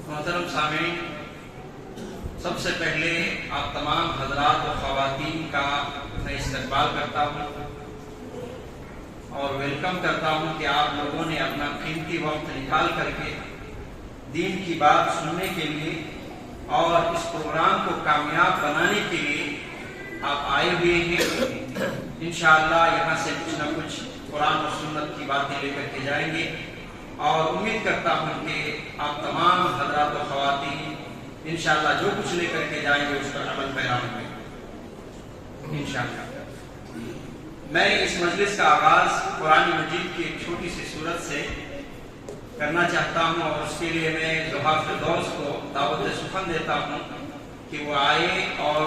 محترم سامعین، سب سے پہلے آپ تمام حضرات و خواتین کا میں استقبال کرتا ہوں اور ویلکم کرتا ہوں کہ آپ لوگوں نے اپنا قیمتی وقت نکال کر کے دین کی بات سننے کے لیے اور اس پروگرام کو کامیاب بنانے کے لیے آپ آئے ہوئے ہیں۔ انشاءاللہ یہاں سے کچھ نہ کچھ قرآن و سنت کی باتیں لے کر کے جائیں گے اور امید کرتا ہوں کہ آپ تمام حضرات و خواتین انشاءاللہ جو کچھ لے کر کے جائیں گے اس پر عمل پیرا ہوں گے انشاءاللہ۔ میں اس مجلس کا آغاز قرآن مجید کی ایک چھوٹی سی سورت سے کرنا چاہتا ہوں اور اس کے لیے میں ضحیٰ فردوس کو دعوت سخن دیتا ہوں کہ وہ آئے اور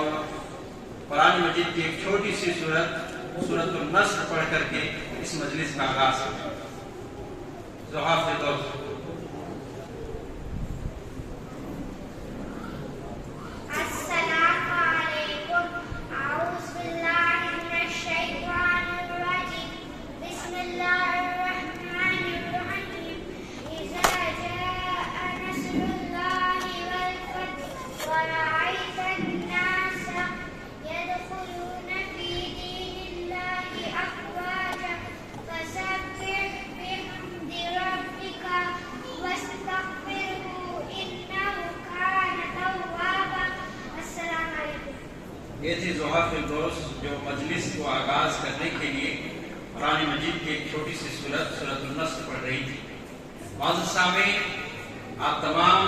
قرآن مجید کی ایک چھوٹی سی سورت النصر پڑھ کر کے اس مجلس کا آغاز کریں۔ ضحیٰ فردوس۔ یہ تھی ضحیٰ فردوس جو مجلس کو آغاز کرنے کے لیے قرآن مجید کی ایک چھوٹی سی سورت النصر پڑھ رہی تھی۔ معزز سامعین، آپ تمام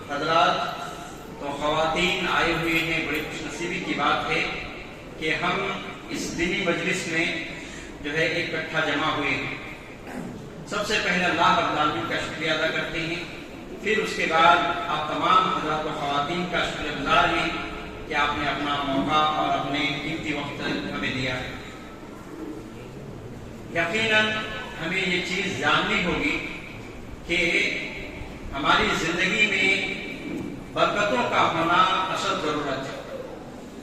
حضرات تو خواتین آئے ہوئے ہیں، بڑی خوش نصیبی کی بات ہے کہ ہم اس دینی مجلس میں جو ہے ایک اکٹھا جمع ہوئے ہیں۔ سب سے پہلے اللہ رب العالمین کا شکریہ ادا کرتے ہیں، پھر اس کے بعد آپ تمام حضرات و خواتین کا شکر گزار ہیں کہ آپ نے اپنا موقع اور اپنے قیمتی وقت ہمیں دیا ہے۔ یقیناً ہمیں یہ چیز جاننی ہوگی کہ ہماری زندگی میں برکتوں کا ہونا اشد ضرورت ہے۔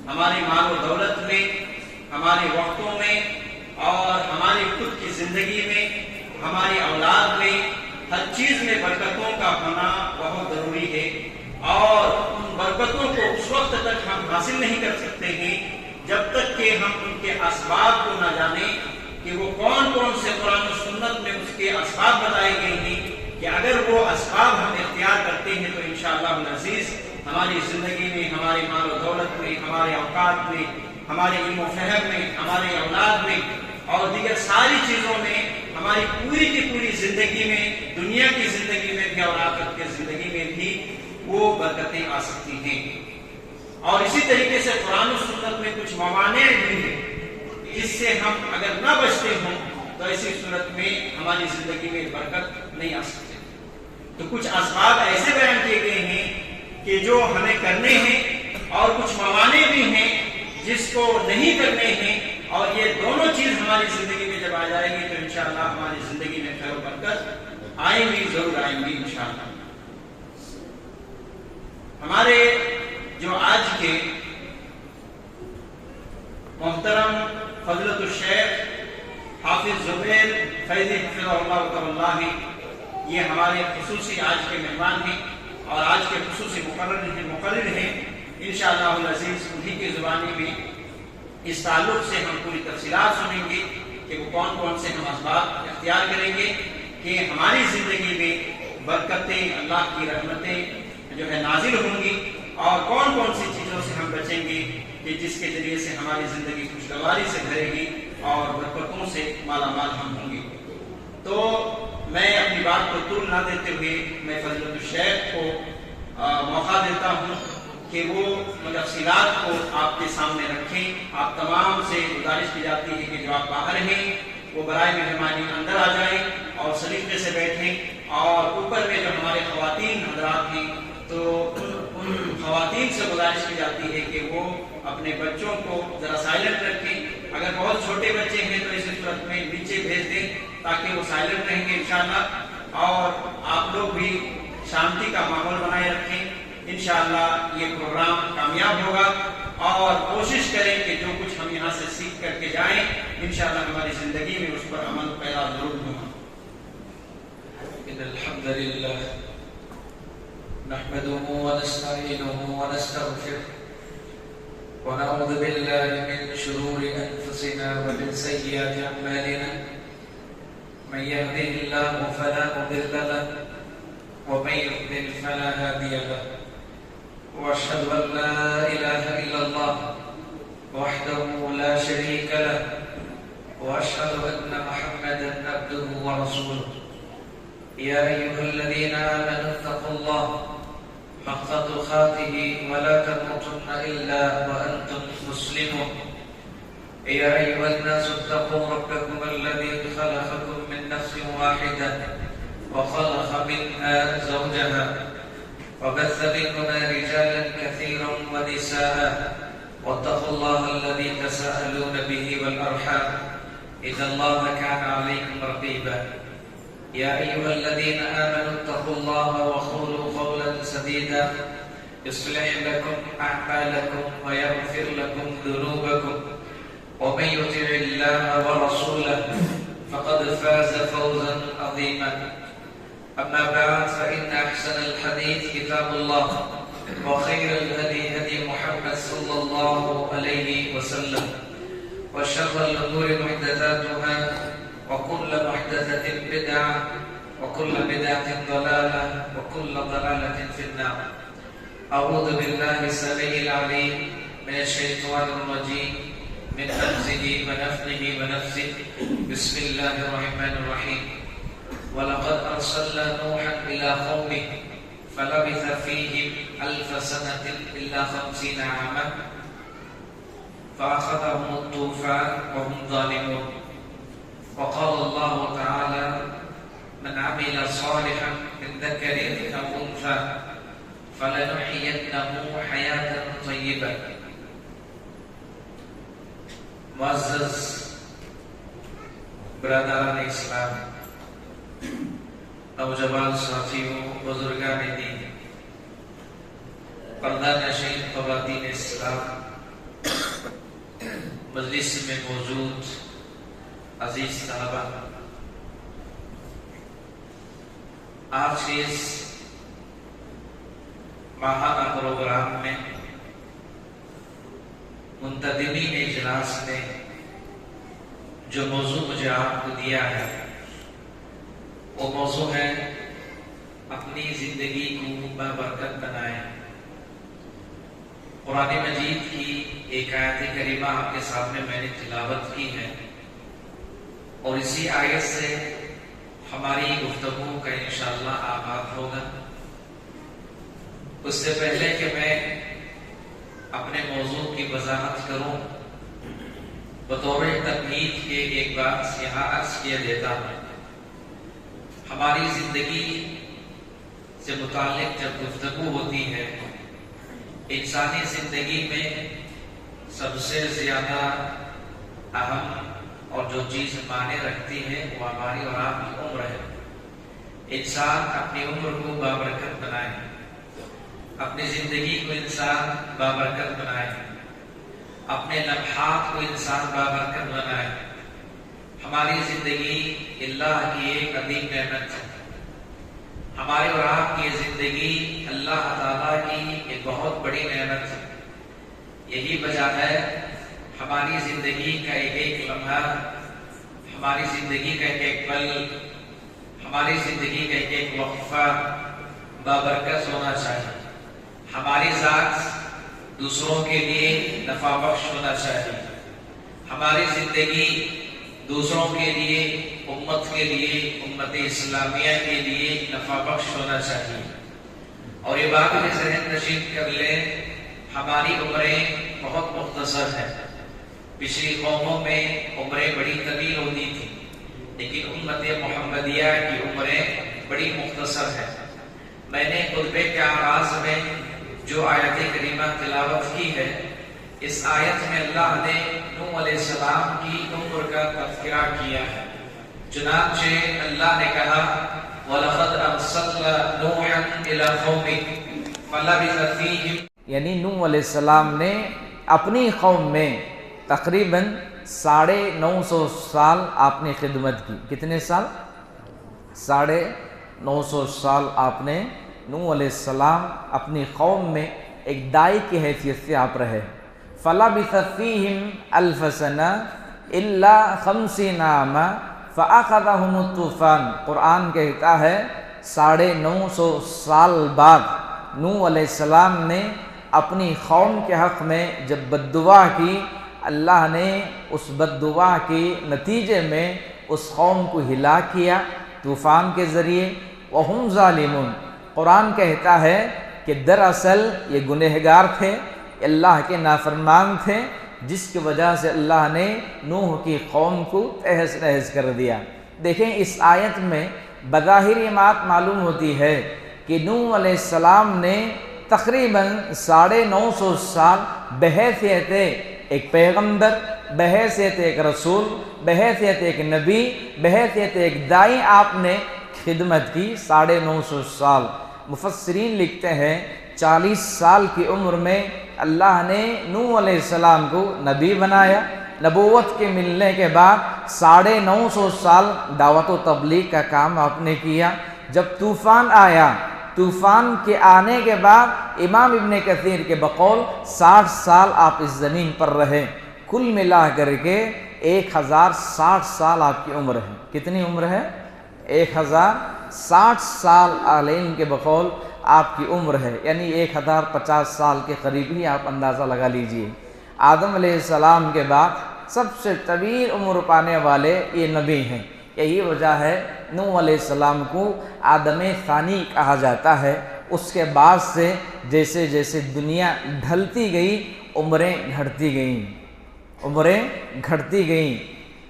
ہمارے مال و دولت میں، ہمارے وقتوں میں اور ہماری خود کی زندگی میں، ہماری اولاد میں، ہر چیز میں برکتوں کا ہونا بہت ضروری ہے اور ان برکتوں کو اس وقت تک ہم حاصل نہیں کر سکتے ہیں جب تک کہ ہم ان کے اسباب کو نہ جانیں کہ وہ کون کون سے قرآن و سنت میں اس کے اسباب بتائے گئے ہیں کہ اگر وہ اسباب ہم اختیار کرتے ہیں تو انشاءاللہ العزیز ہماری زندگی میں، ہمارے مال و دولت میں، ہمارے اوقات میں، ہمارے علم و فہم میں، ہمارے اولاد میں اور دیگر ساری چیزوں میں، ہماری پوری کی پوری زندگی میں، دنیا کی زندگی میں بھی اور آخرت کی زندگی میں بھی وہ برکتیں آ سکتی ہیں۔ اور اسی طریقے سے قرآن و سنت میں کچھ موانع بھی ہیں جس سے ہم اگر نہ بچتے ہوں تو ایسی صورت میں ہماری زندگی میں برکت نہیں آ سکتی۔ تو کچھ اسباب ایسے بیان کیے گئے ہیں کہ جو ہمیں کرنے ہیں اور کچچھ موانع بھی ہیں جس کو نہیں کرنے ہیں، اور یہ دونوں چیز ہماری زندگی میں جب آ جائے گی تو انشاءاللہ ہماری زندگی میں خیر و برکت آئیں گی، ضرور آئیں گی انشاءاللہ۔ ہمارے جو آج کے محترم فضلت الشیخ حافظ زبیر فیضی حفظہ اللہ تعالی ہیں، یہ ہمارے خصوصی آج کے مہمان ہیں اور آج کے خصوصی مقرر ہیں۔ انشاءاللہ العزیز انہی کی زبانی میں اس تعلق سے ہم پوری تفصیلات سنیں گے کہ وہ کون کون سے ہم اسباب اختیار کریں گے کہ ہماری زندگی میں برکتیں، اللہ کی رحمتیں جو ہے نازل ہوں گی اور کون کون سی چیزوں سے ہم بچیں گے کہ جس کے ذریعے سے ہماری زندگی خوشگواری سے بھرے گی اور برکتوں سے مالا مال ہم ہوں گے۔ تو میں اپنی بات کو طول نہ دیتے ہوئے میں فضلت الشیخ کو موقع دیتا ہوں کہ وہ تفصیلات کو آپ کے سامنے رکھیں۔ آپ تمام سے گزارش کی جاتی ہے کہ جو آپ باہر ہیں وہ برائے مہربانی اندر آ جائیں اور سلیقے سے بیٹھیں، اور اوپر میں جو ہمارے خواتین حضرات ہیں تو ان خواتین سے گزارش کی جاتی ہے کہ وہ اپنے بچوں کو ذرا سائلنٹ رکھیں۔ اگر بہت چھوٹے بچے ہیں تو اس صورت میں نیچے بھیج دیں تاکہ وہ سائلنٹ رہیں گے انشاءاللہ، اور آپ لوگ بھی شانتی کا ماحول بنائے رکھیں۔ انشاءاللہ یہ پروگرام کامیاب ہوگا اور کوشش کریں کہ جو کچھ ہم یہاں سے سیکھ کر کے جائیں انشاءاللہ ہماری زندگی میں اس پر عمل پیدا ضرور ہوگا۔ ان الحمد لله نحمده ونستعينه ونستغفره ونعوذ بالله من شرور أنفسنا ومن سيئات أعمالنا من يهده الله فلا مضل له ومن يضلل فلا هادي له وأشهد أن لا إله إلا الله وحده لا شريك له وأشهد أن محمدا عبده ورسوله يا أيها الذين آمنوا اتقوا الله حق تقاته ولا تموتن إلا وأنتم مسلمون يا أيها الناس اتقوا ربكم الذي خلقكم من نفس واحدة وخلق منها زوجها وبث منهما رجالا كثيرا ونساء واتقوا الله الذي تساءلون به والأرحام إن الله كان عليكم رقيبا يا أيها الذين آمنوا اتقوا الله وقولوا قولا سديدا يصلح لكم أعمالكم ويغفر لكم ذنوبكم ومن يطع الله ورسوله فقد فاز فوزا عظيما أما بعد فإن أحسن الحديث كتاب الله وخير الهدي هدي محمد صلى الله عليه وسلم وشر الأمور محدثاتها وكل محدثة بدعة وكل بدعة ضلالة وكل ضلالة في النار. أعوذ بالله السميع العليم من الشيطان الرجيم من همزه ونفخه ونفثه بسم الله الرحمن الرحيم ولقد أرسلنا نوحا إلى قومه فلبث فيهم 1000 سنة إلا 50 عاما فأخذهم الطوفان وهم ظالمون. وقال الله تعالى من عمل صالحا من ذكر أو أنثى فلنحيينه حياة طيبة. معزز برادران اسلام، نوجوان ساتھیوں، بزرگان دین، پردہ نشین خواتین اسلام، مجلس میں موجود عزیز صحابہ، آج اس ماہانہ پروگرام میں منتظمین اجلاس نے جو موضوع مجھے آپ کو دیا ہے وہ موضوع ہے اپنی زندگی کو بابرکت بنائیں۔ قرآن مجید کی ایک آیت کریمہ آپ کے سامنے میں نے تلاوت کی ہے اور اسی آیت سے ہماری گفتگو کا انشاءاللہ آغاز ہوگا۔ اس سے پہلے کہ میں اپنے موضوع کی وضاحت کروں، بطور تمہید کے ایک بات یہاں عرض کیا دیتا ہوں۔ ہماری زندگی سے متعلق جب گفتگو ہوتی ہے، انسانی زندگی میں سب سے زیادہ اہم اور جو چیز معنی رکھتی ہے وہ ہماری اور آپ کی عمر ہے۔ انسان اپنی عمر کو بابرکت بنائے، اپنی زندگی کو انسان بابرکت بنائے، اپنے لمحات کو انسان بابرکت بنائے۔ ہماری زندگی اللہ کی ایک عظیم نعمت ہے۔ ہماری اور آپ کی زندگی اللہ تعالیٰ کی ایک بہت بڑی نعمت ہے۔ یہی وجہ ہے ہماری زندگی کا ایک ایک لمحہ، ہماری زندگی کا ایک ایک پل، ہماری زندگی کا ایک ایک وقفہ بابرکت ہونا چاہیے۔ ہماری ذات دوسروں کے لیے نفع بخش ہونا چاہیے۔ ہماری زندگی دوسروں کے لیے، امت کے لیے، امت اسلامیہ کے لیے نفع بخش ہونا چاہیے۔ اور یہ بات بھی ذہن نشین کر لیں، ہماری عمریں بہت مختصر ہیں۔ پچھلی قوموں میں عمریں بڑی طویل ہوتی تھیں، لیکن امت محمدیہ کی عمریں بڑی مختصر ہیں۔ میں نے خطبے کے آغاز میں جو آیت کریمہ تلاوت کی ہے، اس آیت میں اللہ نے نوح علیہ السلام کی عمر کا تذکرہ کیا ہے۔ چنانچہ اللہ نے کہا وَلَقَدْ أَرْسَلْنَا نُوحًا إِلَىٰ قَوْمِهِ فَلَبِثَ فِيهِمْ، یعنی نوح علیہ السلام نے اپنی قوم میں تقریباً 950 سال آپ نے خدمت کی۔ کتنے سال؟ 950 سال آپ نے نوح علیہ السلام اپنی قوم میں ایک دائی کی حیثیت سے آپ رہے. فَلَبِثَ فِيهِمْ أَلْفَ سَنَةٍ إِلَّا 50 عَامًا فَأَخَذَهُمُ الطُّوفَانُ. قرآن کہتا ہے 950 سال بعد نوح علیہ السلام نے اپنی قوم کے حق میں جب بددعا کی، اللہ نے اس بددعا کے نتیجے میں اس قوم کو ہلاک کیا طوفان کے ذریعے. وَهُمْ ظَالِمُونَ. قرآن کہتا ہے کہ دراصل یہ گنہگار تھے، اللہ کے نافرمان تھے، جس کی وجہ سے اللہ نے نوح کی قوم کو تہس نہس کر دیا. دیکھیں اس آیت میں بظاہر یہ بات معلوم ہوتی ہے کہ نوح علیہ السلام نے تقریباً 950 سال بحیثیت ایک پیغمبر، بحیثیت ایک رسول، بحیثیت ایک نبی، بحیثیت ایک دائی آپ نے خدمت کی. 950 سال. مفسرین لکھتے ہیں 40 سال کی عمر میں اللہ نے نوح علیہ السلام کو نبی بنایا. نبوت کے ملنے کے بعد 950 سال دعوت و تبلیغ کا کام آپ نے کیا. جب طوفان آیا، طوفان کے آنے کے بعد امام ابن کثیر کے بقول 60 سال آپ اس زمین پر رہے. کل ملا کر کے 1060 سال آپ کی عمر ہے. کتنی عمر ہے؟ 1060 سال علیہ کے بقول آپ کی عمر ہے، یعنی 1050 سال کے قریب ہی آپ اندازہ لگا لیجئے. آدم علیہ السلام کے بعد سب سے طویل عمر پانے والے یہ نبی ہیں. یہی وجہ ہے نوح علیہ السلام کو آدم ثانی کہا جاتا ہے. اس کے بعد سے جیسے جیسے دنیا ڈھلتی گئی عمریں گھٹتی گئیں، عمریں گھٹتی گئیں.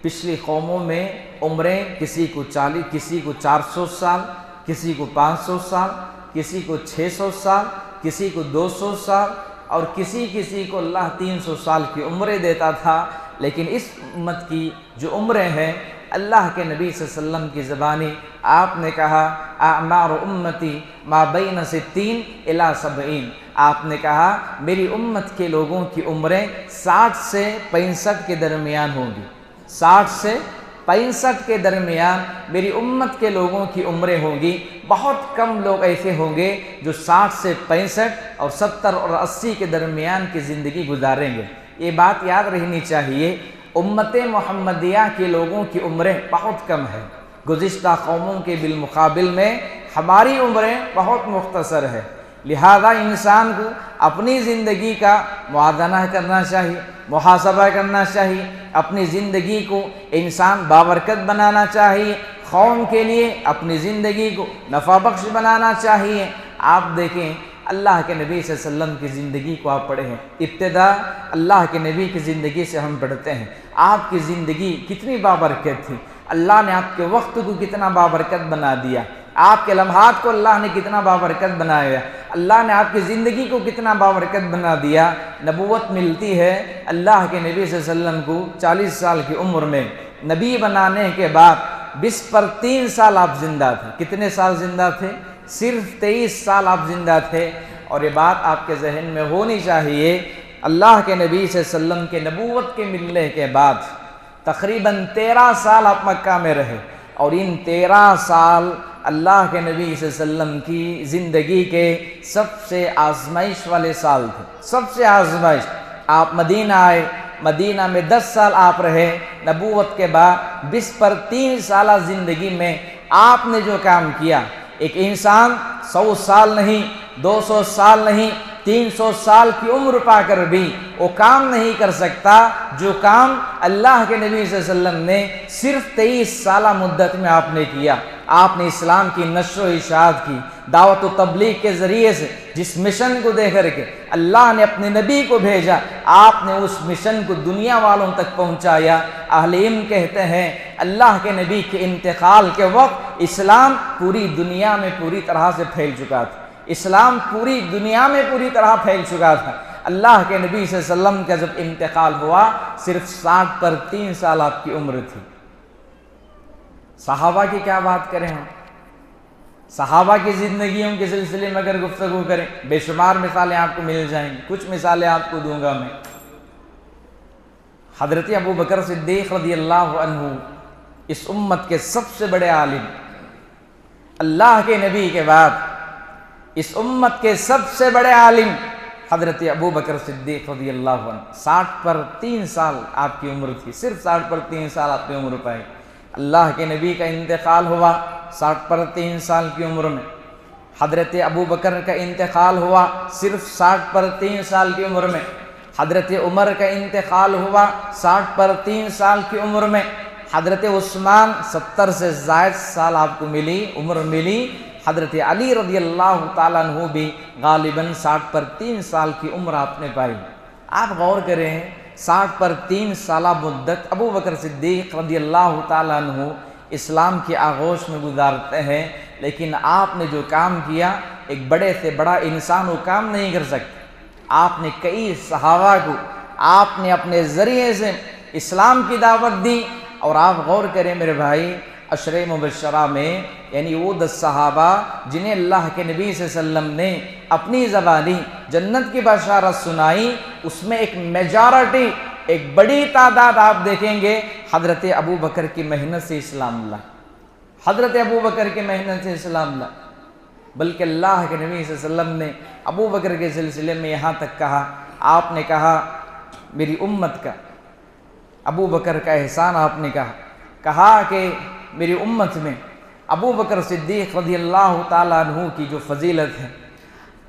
پچھلی قوموں میں عمریں کسی کو 40، کسی کو 400 سال، کسی کو 500 سال، کسی کو 600 سال، کسی کو 200 سال، اور کسی کو اللہ 300 سال کی عمریں دیتا تھا. لیکن اس امت کی جو عمریں ہیں، اللہ کے نبی صلی اللہ علیہ وسلم کی زبانی آپ نے کہا اعمار امتی ما بین 60 الی 70. آپ نے کہا میری امت کے لوگوں کی عمریں 60 سے 65 کے درمیان ہوں گی. 60 سے 65 کے درمیان میری امت کے لوگوں کی عمریں ہوں گی. بہت کم لوگ ایسے ہوں گے جو 60 سے 65 اور 70 اور 80 کے درمیان کی زندگی گزاریں گے. یہ بات یاد رہنی چاہیے. امت محمدیہ کے لوگوں کی عمریں بہت کم ہیں. گزشتہ قوموں کے بالمقابل میں ہماری عمریں بہت مختصر ہے. لہذا انسان کو اپنی زندگی کا موازنہ کرنا چاہیے، محاسبہ کرنا چاہیے. اپنی زندگی کو انسان بابرکت بنانا چاہیے. قوم کے لیے اپنی زندگی کو نفع بخش بنانا چاہیے. آپ دیکھیں اللہ کے نبی صلی اللہ علیہ وسلم کی زندگی کو آپ پڑھے ہیں. ابتدا اللہ کے نبی کی زندگی سے ہم پڑھتے ہیں. آپ کی زندگی کتنی بابرکت تھی. اللہ نے آپ کے وقت کو کتنا بابرکت بنا دیا. آپ کے لمحات کو اللہ نے کتنا بابرکت بنایا. اللہ نے آپ کی زندگی کو کتنا بابرکت بنا دیا. نبوت ملتی ہے اللہ کے نبی صلی اللہ علیہ وسلم کو 40 سال کی عمر میں. نبی بنانے کے بعد 20 پر 3 سال آپ زندہ تھے. کتنے سال زندہ تھے؟ صرف 23 سال آپ زندہ تھے. اور یہ بات آپ کے ذہن میں ہونی چاہیے. اللہ کے نبی صلی اللہ علیہ وسلم کے نبوت کے ملنے کے بعد تقریباً 13 سال آپ مکہ میں رہے. اور ان 13 سال اللہ کے نبی صلی اللہ علیہ وسلم کی زندگی کے سب سے آزمائش والے سال تھے. سب سے آزمائش. آپ مدینہ آئے، مدینہ میں 10 سال آپ رہے. نبوت کے بعد 20 پر 3 سالہ زندگی میں آپ نے جو کام کیا، ایک انسان 100 سال نہیں، 200 سال نہیں، 300 سال کی عمر پا کر بھی وہ کام نہیں کر سکتا جو کام اللہ کے نبی صلی اللہ علیہ وسلم نے صرف 23 سالہ مدت میں آپ نے کیا. آپ نے اسلام کی نشر و اشاعت کی، دعوت و تبلیغ کے ذریعے سے جس مشن کو دے کر کے اللہ نے اپنے نبی کو بھیجا، آپ نے اس مشن کو دنیا والوں تک پہنچایا. اہل علم کہتے ہیں اللہ کے نبی کے انتقال کے وقت اسلام پوری دنیا میں پوری طرح سے پھیل چکا تھا. اسلام پوری دنیا میں پوری طرح پھیل چکا تھا. اللہ کے نبی صلی اللہ علیہ وسلم کا جب انتقال ہوا صرف 60 پر 3 سال آپ کی عمر تھی. صحابہ کی کیا بات کریں ہم؟ صحابہ کی زندگیوں کے سلسلے میں اگر گفتگو کریں بے شمار مثالیں آپ کو مل جائیں گی. کچھ مثالیں آپ کو دوں گا میں. حضرت ابو بکر صدیق رضی اللہ عنہ اس امت کے سب سے بڑے عالم، اللہ کے نبی کے بعد اس امت کے سب سے بڑے عالم حضرت ابو بکر صدیق رضی اللہ عنہ، 60 پر 3 سال آپ کی عمر تھی، صرف 60 پر 3 سال آپ نے عمر پائی۔ اللہ کے نبی کا انتقال ہوا 60 پر 3 سال کی عمر میں، حضرت ابو بکر کا انتقال ہوا صرف 60 پر 3 سال کی عمر میں، حضرت عمر کا انتقال ہوا 60 پر 3 سال کی عمر میں، حضرت عثمان 70 سے زائد سال آپ کو ملی، عمر ملی، حضرت علی رضی اللہ تعالیٰ عنہ بھی غالباً 60 پر 3 سال کی عمر آپ نے پائی۔ آپ غور کریں 60 پر 3 سالہ مدت ابو بکر صدیق رضی اللہ تعالیٰ عنہ اسلام کی آغوش میں گزارتے ہیں، لیکن آپ نے جو کام کیا ایک بڑے سے بڑا انسان وہ کام نہیں کر سکتے۔ آپ نے کئی صحابہ کو آپ نے اپنے ذریعے سے اسلام کی دعوت دی، اور آپ غور کریں میرے بھائی، عشرہ مبشرہ میں یعنی وہ 10 صحابہ جنہیں اللہ کے نبی صلی اللہ علیہ وسلم نے اپنی زبانی جنت کی بشارت سنائی، اس میں ایک میجارٹی، ایک بڑی تعداد آپ دیکھیں گے حضرت ابو بکر کی محنت سے اسلام لا، حضرت ابو بکر کی محنت سے اسلام لا۔ بلکہ اللہ کے نبی صلی اللہ علیہ وسلم نے ابو بکر کے سلسلے میں یہاں تک کہا، آپ نے کہا میری امت کا، ابو بکر کا احسان آپ نے کہا کہ میری امت میں ابو بکر صدیق رضی اللہ تعالیٰ عنہ کی جو فضیلت ہے،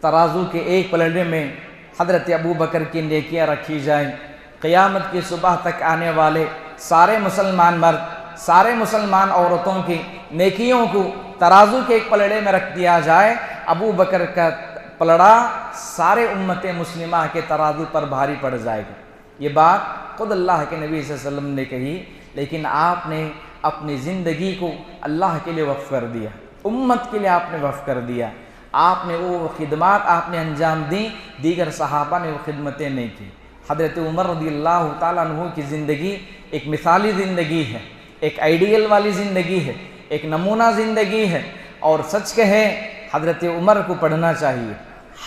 ترازو کے ایک پلڑے میں حضرت ابو بکر کی نیکیاں رکھی جائیں، قیامت کی صبح تک آنے والے سارے مسلمان مرد، سارے مسلمان عورتوں کی نیکیوں کو ترازو کے ایک پلڑے میں رکھ دیا جائے، ابو بکر کا پلڑا سارے امت مسلمہ کے ترازو پر بھاری پڑ جائے گا۔ یہ بات خود اللہ کے نبی صلی اللہ علیہ وسلم نے کہی، لیکن آپ نے اپنی زندگی کو اللہ کے لیے وقف کر دیا، امت کے لیے آپ نے وقف کر دیا۔ آپ نے وہ خدمات آپ نے انجام دیں، دیگر صحابہ نے وہ خدمتیں نہیں کی۔ حضرت عمر رضی اللہ تعالیٰ عنہ کی زندگی ایک مثالی زندگی ہے، ایک آئیڈیل والی زندگی ہے، ایک نمونہ زندگی ہے، اور سچ کہیں حضرت عمر کو پڑھنا چاہیے۔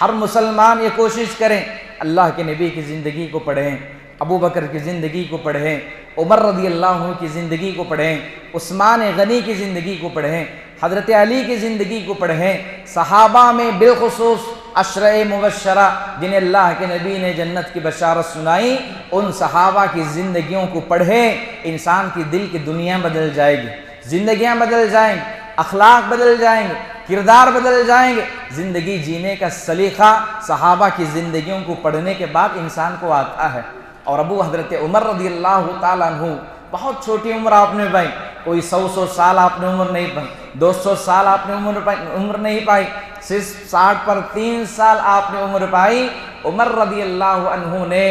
ہر مسلمان یہ کوشش کریں اللہ کے نبی کی زندگی کو پڑھیں، ابو بکر کی زندگی کو پڑھیں، عمر رضی اللہ عنہ کی زندگی کو پڑھیں، عثمان غنی کی زندگی کو پڑھیں، حضرت علی کی زندگی کو پڑھیں، صحابہ میں بالخصوص عشرہ مبشرہ جنہیں اللہ کے نبی نے جنت کی بشارت سنائی، ان صحابہ کی زندگیوں کو پڑھیں، انسان کی دل کی دنیا بدل جائے گی، زندگیاں بدل جائیں گی، اخلاق بدل جائیں گے، کردار بدل جائیں گے، زندگی جینے کا سلیقہ صحابہ کی زندگیوں کو پڑھنے کے بعد انسان کو آتا ہے۔ اور ابو حضرت عمر رضی اللہ تعالیٰ عنہ بہت چھوٹی عمر آپ نے پائی، کوئی 100 سال آپ نے عمر نہیں پائی، 200 سال آپ نے عمر نہیں پائی، صرف 60 پر 3 سال آپ نے عمر پائی۔ عمر رضی اللہ عنہ نے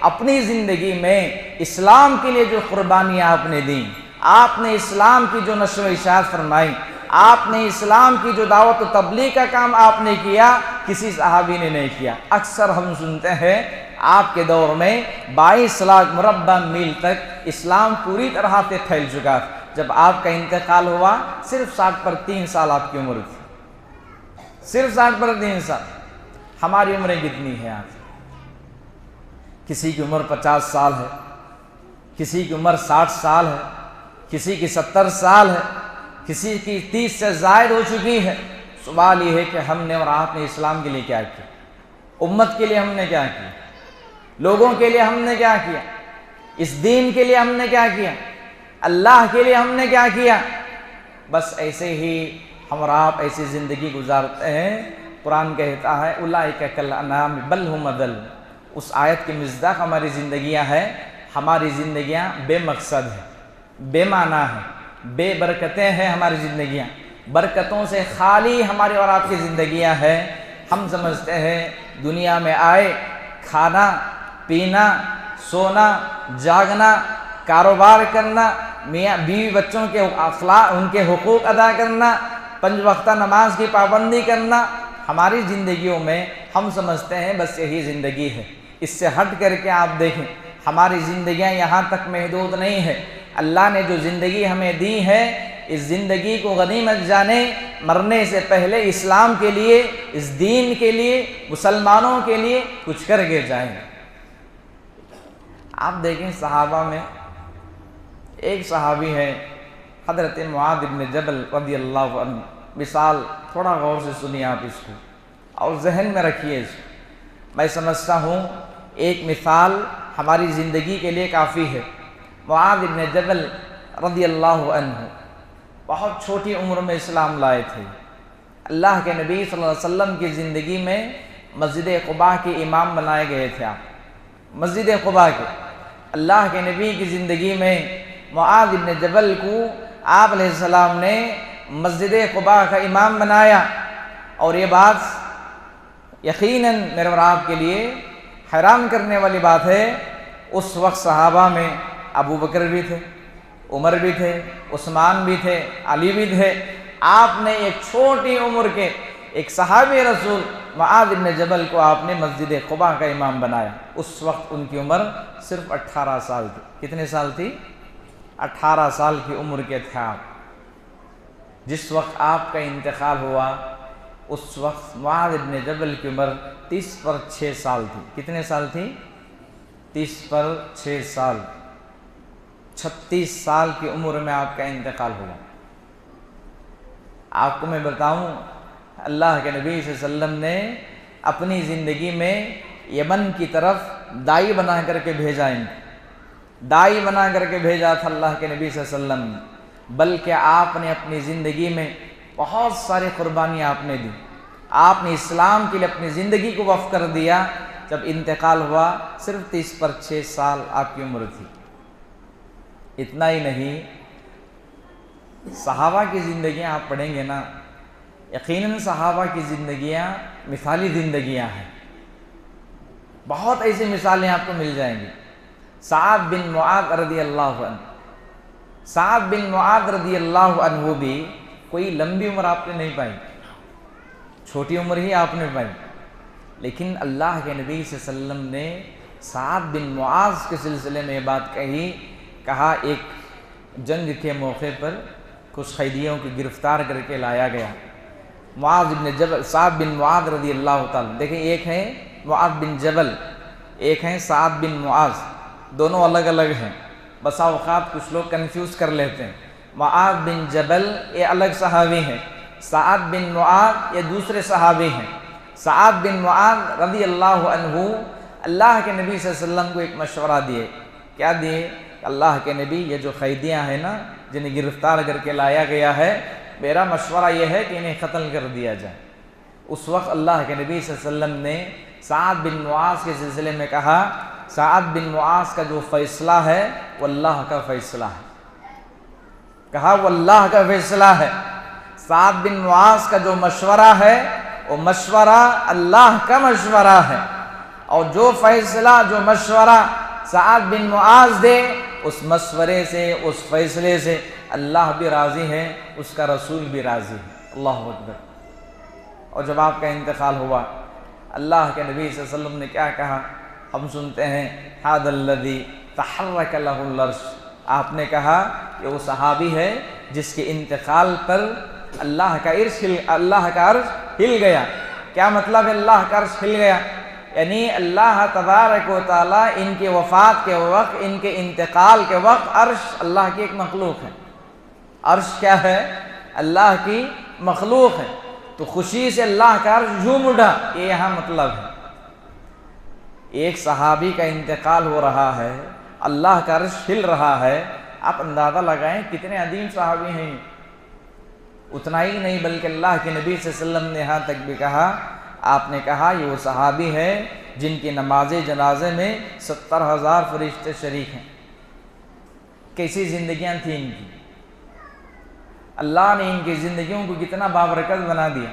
اپنی زندگی میں اسلام کے لیے جو قربانیاں آپ نے دیں، آپ نے اسلام کی جو نشر و اشاعت فرمائی، آپ نے اسلام کی جو دعوت و تبلیغ کا کام آپ نے کیا، کسی صحابی نے نہیں کیا۔ اکثر ہم سنتے ہیں آپ کے دور میں 22 لاکھ مربع میل تک اسلام پوری طرح سے پھیل چکا تھا۔ جب آپ کا انتقال ہوا صرف 60 پر 3 سال آپ کی عمر تھی، صرف 60 پر 3 سال۔ ہماری عمریں کتنی ہیں آج؟ کسی کی عمر 50 سال ہے، کسی کی عمر 60 سال ہے، کسی کی 70 سال ہے، کسی کی 30 سے زائد ہو چکی ہے۔ سوال یہ ہے کہ ہم نے اور آپ نے اسلام کے لیے کیا کیا؟ امت کے لیے ہم نے کیا کیا؟ لوگوں کے لیے ہم نے کیا کیا؟ اس دین کے لیے ہم نے کیا کیا؟ اللہ کے لیے ہم نے کیا کیا؟ بس ایسے ہی ہم اور آپ ایسی زندگی گزارتے ہیں۔ قرآن کہتا ہے اولئک کالانعام بل ھم اضل۔ اس آیت کی مصداق ہماری زندگیاں ہیں۔ ہماری زندگیاں بے مقصد ہیں، بے معنی ہیں، بے برکتیں ہیں ہماری زندگیاں، برکتوں سے خالی ہماری اور آپ کی زندگیاں ہیں۔ ہم سمجھتے ہیں دنیا میں آئے کھانا پینا سونا جاگنا کاروبار کرنا میاں بیوی بچوں کے اخلاق ان کے حقوق ادا کرنا 5 وقتہ نماز کی پابندی کرنا ہماری زندگیوں میں ہم سمجھتے ہیں بس یہی زندگی ہے۔ اس سے ہٹ کر کے آپ دیکھیں ہماری زندگیاں یہاں تک محدود نہیں ہے۔ اللہ نے جو زندگی ہمیں دی ہے اس زندگی کو غنیمت جانے، مرنے سے پہلے اسلام کے لیے، اس دین کے لیے، مسلمانوں کے لیے کچھ کر کے جائیں۔ آپ دیکھیں صحابہ میں ایک صحابی ہے حضرت معاذ بن جبل رضی اللہ عنہ، مثال تھوڑا غور سے سنیے آپ اس کو۔ اور ذہن میں رکھیے اس کو۔ میں سمجھتا ہوں ایک مثال ہماری زندگی کے لیے کافی ہے۔ معاذ بن جبل رضی اللہ عنہ بہت چھوٹی عمر میں اسلام لائے تھے۔ اللہ کے نبی صلی اللہ علیہ وسلم کی زندگی میں مسجد قباء کے امام بنائے گئے تھے آپ، مسجد قباء کے۔ اللہ کے نبی کی زندگی میں معاذ بن جبل کو آپ علیہ السلام نے مسجد قباء کا امام بنایا، اور یہ بات یقیناً میرے اور آپ کے لیے حیران کرنے والی بات ہے۔ اس وقت صحابہ میں ابو بکر بھی تھے، عمر بھی تھے، عثمان بھی تھے، علی بھی تھے۔ آپ نے ایک چھوٹی عمر کے ایک صحابی رسول معاذ بن جبل کو آپ نے مسجد قباء کا امام بنایا۔ اس وقت ان کی عمر صرف 18 سال تھی۔ کتنے سال تھی؟ 18 سال کی عمر کے تھے آپ۔ جس وقت آپ کا انتقال ہوا اس وقت معاذ بن جبل کی عمر 30 پر 6 سال تھی۔ کتنے سال تھی؟ 30 پر 6 سال، 36 سال کی عمر میں آپ کا انتقال ہوا۔ آپ کو میں بتاؤں، اللہ کے نبی صلی اللہ علیہ وسلم نے اپنی زندگی میں یمن کی طرف دائی بنا کر کے بھیجا، دائی بنا کر کے بھیجا تھا اللہ کے نبی صلی اللہ علیہ وسلم، بلکہ آپ نے اپنی زندگی میں بہت ساری قربانیاں آپ نے دی۔ آپ نے اسلام کے لیے اپنی زندگی کو وقف کر دیا۔ جب انتقال ہوا صرف 30 پر 6 سال آپ کی عمر تھی۔ اتنا ہی نہیں، صحابہ کی زندگیاں آپ پڑھیں گے نا، یقیناً صحابہ کی زندگیاں مثالی زندگیاں ہیں۔ بہت ایسی مثالیں آپ کو مل جائیں گی۔ سعد بن معاذ رضی اللہ عنہ، سعد بن معاذ رضی اللہ عنہ بھی کوئی لمبی عمر آپ نے نہیں پائی، چھوٹی عمر ہی آپ نے پائی، لیکن اللہ کے نبی صلی اللہ علیہ وسلم نے سعد بن معاذ کے سلسلے میں یہ بات کہا ایک جنگ کے موقع پر کچھ قیدیوں کو گرفتار کر کے لایا گیا۔ معاذ بن جبل، سعد بن معاذ رضی اللہ تعالیٰ، دیکھیں ایک ہے معاذ بن جبل، ایک ہے سعد بن معاذ، دونوں الگ الگ ہیں۔ بسا اوقات کچھ لوگ کنفیوز کر لیتے ہیں۔ معاذ بن جبل یہ الگ صحابی ہیں، سعد بن معاذ یہ دوسرے صحابی ہیں۔ سعد بن معاذ رضی اللہ عنہ اللہ کے نبی صلی اللہ علیہ وسلم کو ایک مشورہ دیے۔ کیا دیے؟ اللہ کے نبی، یہ جو قیدیاں ہیں نا جنہیں گرفتار کر کے لایا گیا ہے، میرا مشورہ یہ ہے کہ انہیں قتل کر دیا جائے۔ اس وقت اللہ کے نبی صلی اللہ علیہ وسلم نے سعد بن معاذ کے سلسلے میں کہا، سعد بن معاذ کا جو فیصلہ ہے وہ اللہ کا فیصلہ ہے۔ کہا وہ اللہ کا فیصلہ ہے۔ سعد بن معاذ کا جو مشورہ ہے وہ مشورہ اللہ کا مشورہ ہے، اور جو فیصلہ، جو مشورہ سعد بن معاذ دے، اس مشورے سے، اس فیصلے سے اللہ بھی راضی ہے، اس کا رسول بھی راضی ہے۔ اللہ اکبر۔ اور جب آپ کا انتقال ہوا، اللہ کے نبی صلی اللہ علیہ وسلم نے کیا کہا؟ ہم سنتے ہیں، ھذا الذی تحرک لہ العرش۔ آپ نے کہا کہ وہ صحابی ہے جس کے انتقال پر اللہ کا عرش ہل گیا۔ کیا مطلب ہے اللہ کا عرش ہل گیا؟ یعنی اللہ تبارک و تعالیٰ ان کے وفات کے وقت، ان کے انتقال کے وقت، عرش اللہ کی ایک مخلوق ہے۔ عرش کیا ہے؟ اللہ کی مخلوق ہے، تو خوشی سے اللہ کا عرش جھوم اٹھا، یہ یہاں مطلب ہے۔ ایک صحابی کا انتقال ہو رہا ہے، اللہ کا عرش ہل رہا ہے، آپ اندازہ لگائیں کتنے عظیم صحابی ہیں۔ اتنا ہی نہیں بلکہ اللہ کے نبی صلی اللہ علیہ وسلم نے یہاں تک بھی کہا، آپ نے کہا یہ وہ صحابی ہے جن کی نماز جنازے میں 70,000 فرشتے شریک ہیں۔ کیسی زندگیاں تھیں ان کی، اللہ نے ان کی زندگیوں کو کتنا بابرکت بنا دیا۔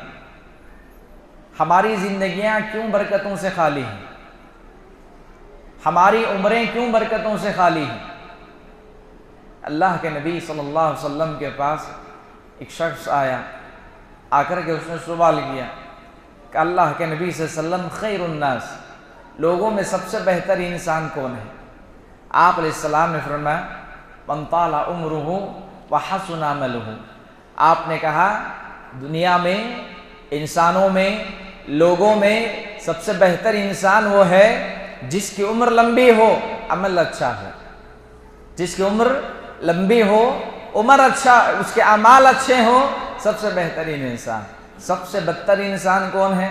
ہماری زندگیاں کیوں برکتوں سے خالی ہیں؟ ہماری عمریں کیوں برکتوں سے خالی ہیں؟ اللہ کے نبی صلی اللہ علیہ وسلم کے پاس ایک شخص آیا، آ کر کے اس نے سوال کیا کہ اللہ کے نبی صلی اللہ علیہ وسلم خیر الناس، لوگوں میں سب سے بہتر انسان کون ہے؟ آپ علیہ السلام نے فرمایا من طال عمرہ وحسن عملہ۔ آپ نے کہا دنیا میں، انسانوں میں، لوگوں میں سب سے بہتر انسان وہ ہے جس کی عمر لمبی ہو، عمل اچھا ہو۔ جس کی عمر لمبی ہو، عمر اچھا، اس کے اعمال اچھے ہوں، سب سے بہترین انسان۔ سب سے بدتر انسان کون ہے؟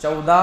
14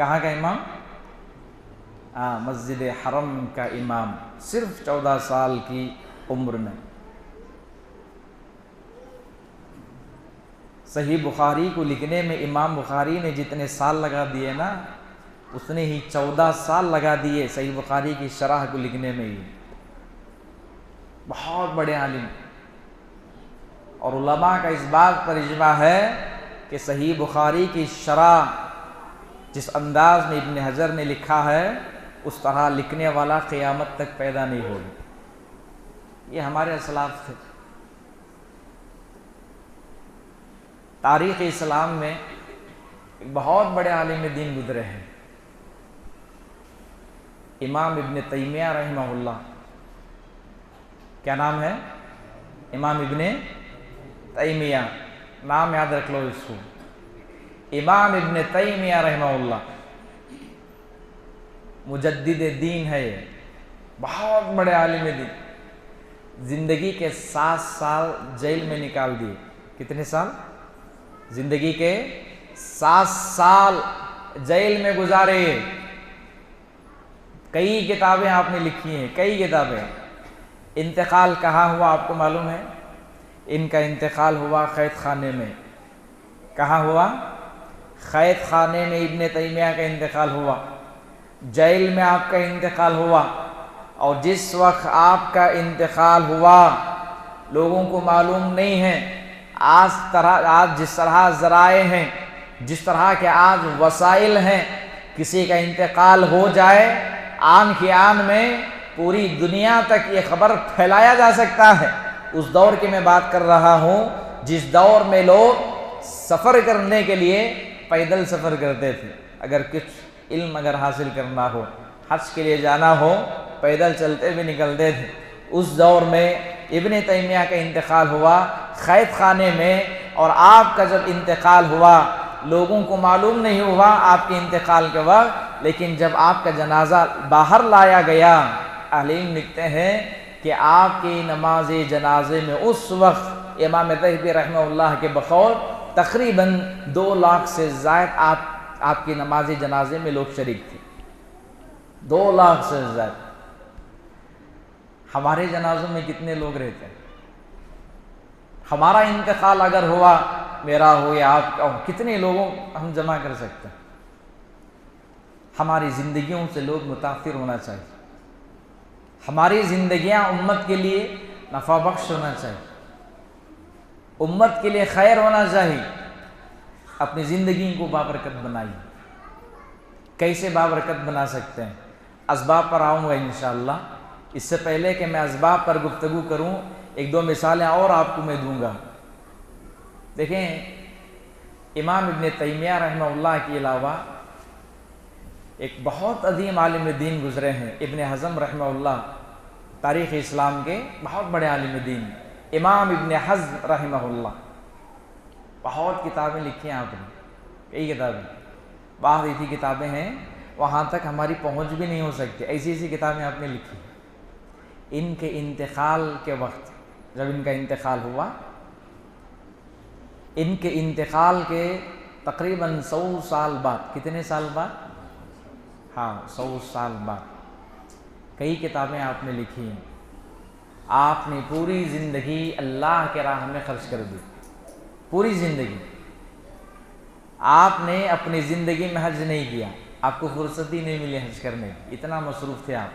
کہاں کا امام؟ مسجد حرم کا امام، صرف 14 سال کی عمر میں۔ صحیح بخاری کو لکھنے میں امام بخاری نے جتنے سال لگا دیے نا، اتنے ہی 14 سال لگا دیے صحیح بخاری کی شرح کو لکھنے میں ہی۔ بہت بڑے عالم، اور علماء کا اس بات پر اجماع ہے کہ صحیح بخاری کی شرح جس انداز میں ابن حجر نے لکھا ہے اس طرح لکھنے والا قیامت تک پیدا نہیں ہوگا۔ یہ ہمارے اسلاف تھے۔ تاریخ اسلام میں ایک بہت بڑے عالم دین گزرے ہیں، امام ابن تیمیہ رحمہ اللہ۔ کیا نام ہے؟ امام ابن تیمیہ، نام یاد رکھ لو اس کو، امام ابن تیمیہ رحمہ اللہ، مجدد دین ہے یہ، بہت بڑے عالم دین۔ زندگی کے 7 سال جیل میں نکال دیے۔ کتنے سال؟ زندگی کے 7 سال جیل میں گزارے۔ کئی کتابیں آپ نے لکھی ہیں، کئی کتابیں۔ انتقال کہاں ہوا آپ کو معلوم ہے؟ ان کا انتقال ہوا قید خانے میں۔ کہاں ہوا؟ قید خانے میں ابن تیمیہ کا انتقال ہوا، جیل میں آپ کا انتقال ہوا۔ اور جس وقت آپ کا انتقال ہوا لوگوں کو معلوم نہیں ہے۔ آج جس طرح ذرائع ہیں، جس طرح کے آج وسائل ہیں، کسی کا انتقال ہو جائے آن کی آن میں پوری دنیا تک یہ خبر پھیلایا جا سکتا ہے۔ اس دور کی میں بات کر رہا ہوں جس دور میں لوگ سفر کرنے کے لیے پیدل سفر کرتے تھے۔ اگر کچھ علم حاصل کرنا ہو، حج کے لیے جانا ہو، پیدل چلتے بھی نکلتے تھے۔ اس دور میں ابن تیمیہ کا انتقال ہوا قید خانے میں، اور آپ کا جب انتقال ہوا لوگوں کو معلوم نہیں ہوا آپ کے انتقال کے وقت، لیکن جب آپ کا جنازہ باہر لایا گیا، اہل علم لکھتے ہیں کہ آپ کی نماز جنازے میں اس وقت امام ذہبی رحمہ اللہ کے بقول تقریباً 2 لاکھ سے زائد آپ کی نماز جنازے میں لوگ شریک تھے۔ 2 لاکھ سے زائد۔ ہمارے جنازوں میں کتنے لوگ رہتے ہیں؟ ہمارا انتقال اگر ہوا، میرا ہو یا آپ کا ہو، کتنے لوگوں ہم جمع کر سکتے ہیں؟ ہماری زندگیوں سے لوگ متاثر ہونا چاہیے، ہماری زندگیاں امت کے لیے نفع بخش ہونا چاہیے، امت کے لیے خیر ہونا چاہیے۔ اپنی زندگی کو بابرکت بنائیے۔ کیسے بابرکت بنا سکتے ہیں؟ اسباب پر آؤں گا انشاءاللہ۔ اس سے پہلے کہ میں اسباب پر گفتگو کروں، 1-2 مثالیں اور آپ کو میں دوں گا۔ دیکھیں، امام ابن تیمیہ رحمہ اللہ کے علاوہ ایک بہت عظیم عالم دین گزرے ہیں، ابن حزم رحمہ اللہ، تاریخ اسلام کے بہت بڑے عالم دین۔ امام ابن حزم رحمہ اللہ، بہت کتابیں لکھی ہیں آپ نے، کئی کتابیں، بعض ایسی کتابیں ہیں وہاں تک ہماری پہنچ بھی نہیں ہو سکتی، ایسی ایسی کتابیں آپ نے لکھی۔ ان کے انتقال کے وقت، جب ان کا انتقال ہوا، ان کے انتقال کے تقریباً 100 سال بعد، کتنے سال بعد؟ 100 سال بعد کئی کتابیں آپ نے لکھی ہیں۔ آپ نے پوری زندگی اللہ کے راہ میں خرچ کر دی، پوری زندگی۔ آپ نے اپنی زندگی میں حج نہیں کیا، آپ کو فرصت ہی نہیں ملی حج کرنے کی، اتنا مصروف تھے آپ۔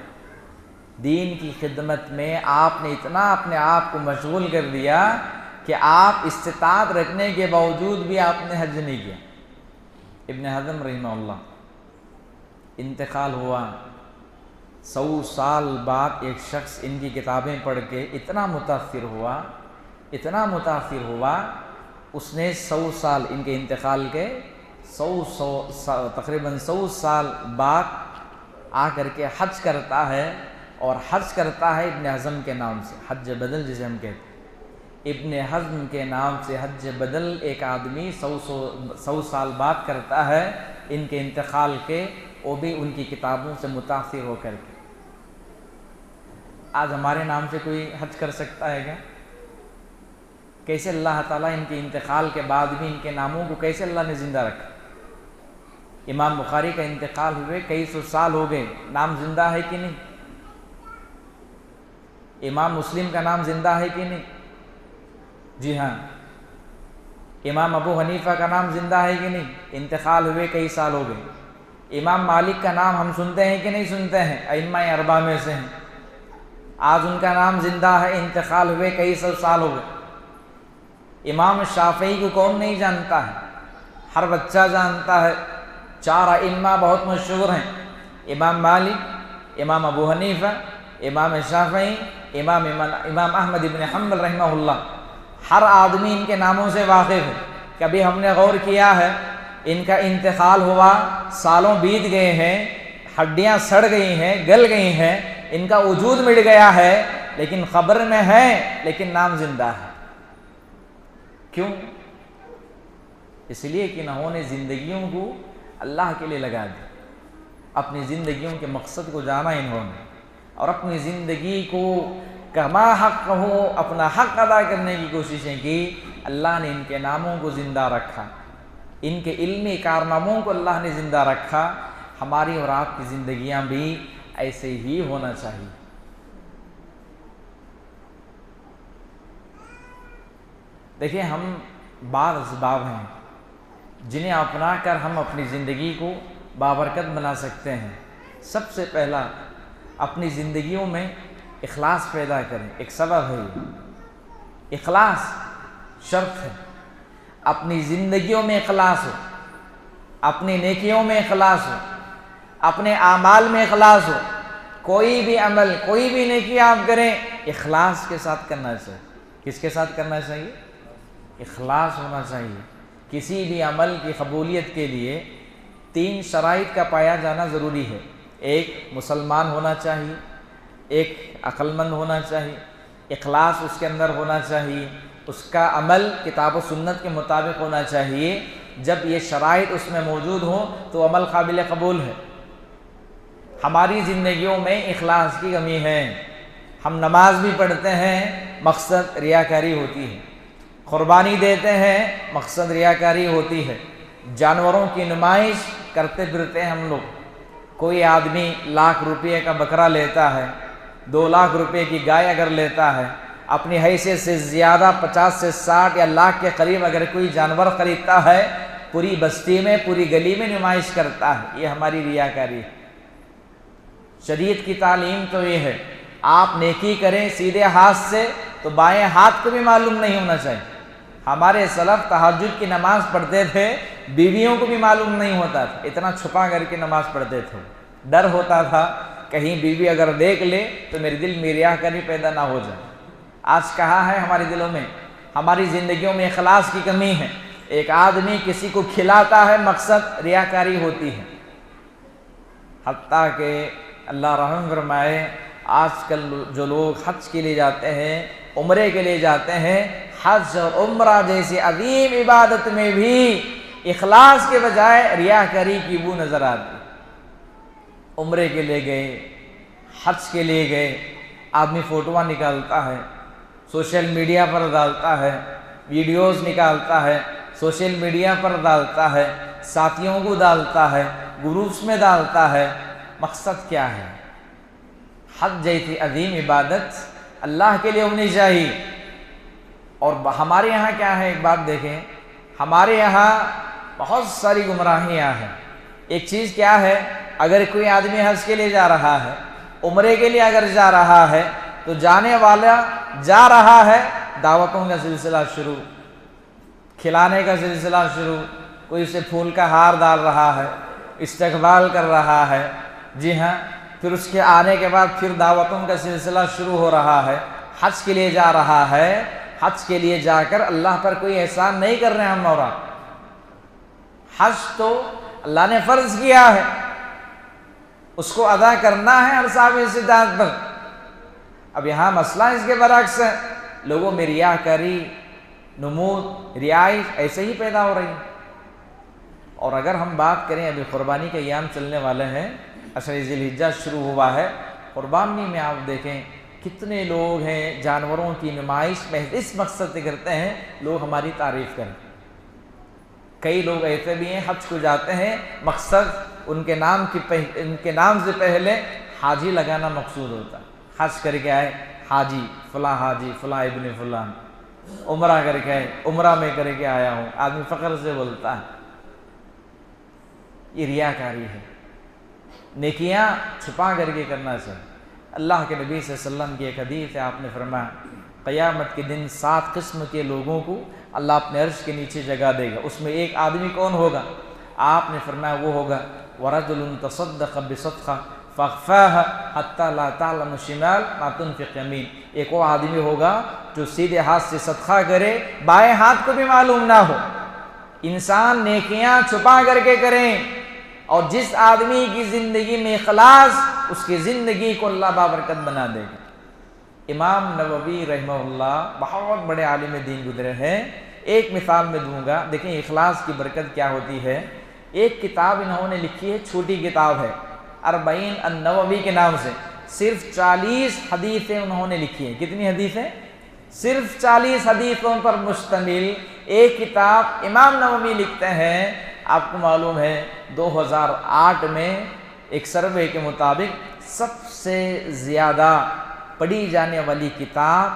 دین کی خدمت میں آپ نے اتنا اپنے آپ کو مشغول کر دیا کہ آپ استطاعت رکھنے کے باوجود بھی آپ نے حج نہیں کیا۔ ابن حزم رحمہ اللہ انتقال ہوا، 100 سال بعد ایک شخص ان کی کتابیں پڑھ کے اتنا متاثر ہوا، اتنا متاثر ہوا، اس نے 100 سال ان کے انتقال کے تقریباً 100 سال بعد آ کر کے حج کرتا ہے، اور حج کرتا ہے ابن حزم کے نام سے، حج بدل جسے ہم کہتے ہیں۔ ابن حزم کے نام سے حج بدل ایک آدمی 100 سال بعد کرتا ہے ان کے انتقال کے، وہ بھی ان کی کتابوں سے متاثر ہو کر کے۔ آج ہمارے نام سے کوئی حج کر سکتا ہے کیا؟ کیسے اللہ تعالیٰ ان کے انتقال کے بعد بھی ان کے ناموں کو کیسے اللہ نے زندہ رکھا؟ امام بخاری کا انتقال ہوئے کئی سو سال ہو گئے، نام زندہ ہے کہ نہیں؟ امام مسلم کا نام زندہ ہے کہ نہیں؟ جی ہاں۔ امام ابو حنیفہ کا نام زندہ ہے کہ نہیں؟ انتقال ہوئے کئی سال ہو گئے۔ امام مالک کا نام ہم سنتے ہیں کہ نہیں سنتے ہیں؟ ائمہ اربعہ میں سے ہیں، آج ان کا نام زندہ ہے، انتقال ہوئے کئی سو سال ہو گئے۔ امام شافعی کو کون نہیں جانتا ہے؟ ہر بچہ جانتا ہے۔ 4 ائمہ بہت مشہور ہیں، امام مالک، امام ابو حنیفہ، امام شافعی، امام احمد بن حنبل رحمہ اللہ۔ ہر آدمی ان کے ناموں سے واقف ہے۔ کبھی ہم نے غور کیا ہے ان کا انتقال ہوا، سالوں بیت گئے ہیں، ہڈیاں سڑ گئی ہیں، گل گئی ہیں، ان کا وجود مٹ گیا ہے، لیکن قبر میں ہے، لیکن نام زندہ ہے۔ کیوں؟ اس لیے کہ انہوں نے زندگیوں کو اللہ کے لیے لگا دی، اپنی زندگیوں کے مقصد کو جانا انہوں نے، اور اپنی زندگی کو کما حق ہو اپنا حق ادا کرنے کی کوششیں کی۔ اللہ نے ان کے ناموں کو زندہ رکھا، ان کے علمی کارناموں کو اللہ نے زندہ رکھا۔ ہماری اور آپ کی زندگیاں بھی ایسے ہی ہونا چاہیے۔ دیکھیں، ہم بعض اسباب ہیں جنہیں اپنا کر ہم اپنی زندگی کو بابرکت بنا سکتے ہیں۔ سب سے پہلا، اپنی زندگیوں میں اخلاص پیدا کریں۔ ایک سبب ہے یہ، اخلاص شرط ہے۔ اپنی زندگیوں میں اخلاص ہو، اپنی نیکیوں میں اخلاص ہو، اپنے اعمال میں اخلاص ہو۔ کوئی بھی عمل، کوئی بھی نیکی آپ کریں، اخلاص کے ساتھ کرنا چاہیے۔ کس کے ساتھ کرنا چاہیے؟ اخلاص ہونا چاہیے۔ کسی بھی عمل کی قبولیت کے لیے 3 شرائط کا پایا جانا ضروری ہے۔ ایک، مسلمان ہونا چاہیے، ایک عقل مند ہونا چاہیے، اخلاص اس کے اندر ہونا چاہیے، اس کا عمل کتاب و سنت کے مطابق ہونا چاہیے۔ جب یہ شرائط اس میں موجود ہوں تو عمل قابل قبول ہے۔ ہماری زندگیوں میں اخلاص کی کمی ہے۔ ہم نماز بھی پڑھتے ہیں، مقصد ریاکاری ہوتی ہے۔ قربانی دیتے ہیں، مقصد ریاکاری ہوتی ہے۔ جانوروں کی نمائش کرتے پھرتے ہیں ہم لوگ۔ کوئی آدمی 1,00,000 روپے کا بکرا لیتا ہے، 2,00,000 روپے کی گائے اگر لیتا ہے، اپنی حیثیت سے زیادہ 50 سے 60 یا 1,00,000 کے قریب اگر کوئی جانور خریدتا ہے، پوری بستی میں، پوری گلی میں نمائش کرتا ہے۔ یہ ہماری ریاکاری ہے۔ شریعت کی تعلیم تو یہ ہے، آپ نیکی کریں سیدھے ہاتھ سے تو بائیں ہاتھ کو بھی معلوم نہیں ہونا چاہیے۔ ہمارے سلف تہجد کی نماز پڑھتے تھے، بیویوں کو بھی معلوم نہیں ہوتا تھا، اتنا چھپا کر کے نماز پڑھتے تھے۔ ڈر ہوتا تھا کہیں بیوی اگر دیکھ لے تو میرے دل میں ریاکاری پیدا نہ ہو جائے۔ آج کہاں ہے ہمارے دلوں میں؟ ہماری زندگیوں میں اخلاص کی کمی ہے۔ ایک آدمی کسی کو کھلاتا ہے، مقصد ریاکاری ہوتی ہے۔ حتیٰ کہ اللہ رحم فرمائے، آج کل جو لوگ حج کے لیے جاتے ہیں، عمرے کے لیے جاتے ہیں، حج اور عمرہ جیسی عظیم عبادت میں بھی اخلاص کے بجائے ریاکاری کی بو نظر آتی۔ عمرے کے لیے گئے، حج کے لیے گئے، آدمی فوٹوਆਂ نکالتا ہے، سوشل میڈیا پر ڈالتا ہے، ویڈیوز نکالتا ہے، سوشل میڈیا پر ڈالتا ہے، ساتھیوں کو ڈالتا ہے، گروپس میں ڈالتا ہے۔ مقصد کیا ہے؟ حج جیسی عظیم عبادت اللہ کے لیے ہونی چاہیے۔ اور ہمارے یہاں کیا ہے، ایک بات دیکھیں، ہمارے یہاں بہت ساری گمراہیاں ہیں۔ ایک چیز کیا ہے، اگر کوئی آدمی حج کے لیے جا رہا ہے، عمرے کے لیے اگر جا رہا ہے، تو جانے والا جا رہا ہے، دعوتوں کا سلسلہ شروع، کھلانے کا سلسلہ شروع، کوئی اسے پھول کا ہار ڈال رہا ہے، استقبال کر رہا ہے۔ جی ہاں، پھر اس کے آنے کے بعد پھر دعوتوں کا سلسلہ شروع ہو رہا ہے۔ حج کے لیے جا رہا ہے، حج کے لیے جا کر اللہ پر کوئی احسان نہیں کر رہے ہم اور آپ۔ حج تو اللہ نے فرض کیا ہے، اس کو ادا کرنا ہے ہر صاحب استطاعت پر۔ اب یہاں مسئلہ اس کے برعکس ہے، لوگوں میں ریاکاری، نمود، رہائش ایسے ہی پیدا ہو رہی ہے۔ اور اگر ہم بات کریں، ابھی قربانی کے ایام چلنے والے ہیں، عشر ذی الحجہ شروع ہوا ہے، قربانی میں آپ دیکھیں کتنے لوگ ہیں جانوروں کی نمائش محض اس مقصد سے کرتے ہیں لوگ ہماری تعریف کریں۔ کئی لوگ ایسے بھی ہیں حج کو جاتے ہیں، مقصد ان کے نام سے پہلے حاجی لگانا مقصود ہوتا ہے. حج کر کے آئے حاجی فلاں ابن فلاں، عمرہ کر کے آئے عمرہ میں کر کے آیا ہوں. آدمی فخر سے بولتا ہے. یہ ریاکاری ہے. نیکیاں چھپا کر کے کرنا چاہیے. اللہ کے نبی صلی اللہ علیہ وسلم کی ایک حدیث ہے، آپ نے فرمایا قیامت کے دن 7 قسم کے لوگوں کو اللہ اپنے عرش کے نیچے جگہ دے گا. اس میں ایک آدمی کون ہوگا؟ آپ نے فرمایا وہ ہوگا وَرَجُلٌ تَصَدَّقَ بِصَدْقَةٍ فَأَخْفَاهَا حَتَّى لَا تَعْلَمُ شِمَالُ مَا تُنْفِقُ يَمِينُ. ایک وہ آدمی ہوگا جو سیدھے ہاتھ سے صدقہ کرے، بائیں ہاتھ کو بھی معلوم نہ ہو. انسان نیکیاں چھپا کر کے کریں، اور جس آدمی کی زندگی میں اخلاص، اس کی زندگی کو اللہ بابرکت بنا دے گا. امام نووی رحمہ اللہ بہت بڑے عالم دین گزرے ہیں. ایک مثال میں دوں گا، دیکھیں اخلاص کی برکت کیا ہوتی ہے. ایک کتاب انہوں نے لکھی ہے، چھوٹی کتاب ہے، 40 النووی کے نام سے. صرف 40 حدیثیں انہوں نے لکھی ہیں. کتنی حدیثیں؟ صرف 40 حدیثوں پر مشتمل ایک کتاب امام نووی لکھتے ہیں. آپ کو معلوم ہے 2008 میں ایک سروے کے مطابق سب سے زیادہ پڑھی جانے والی کتاب،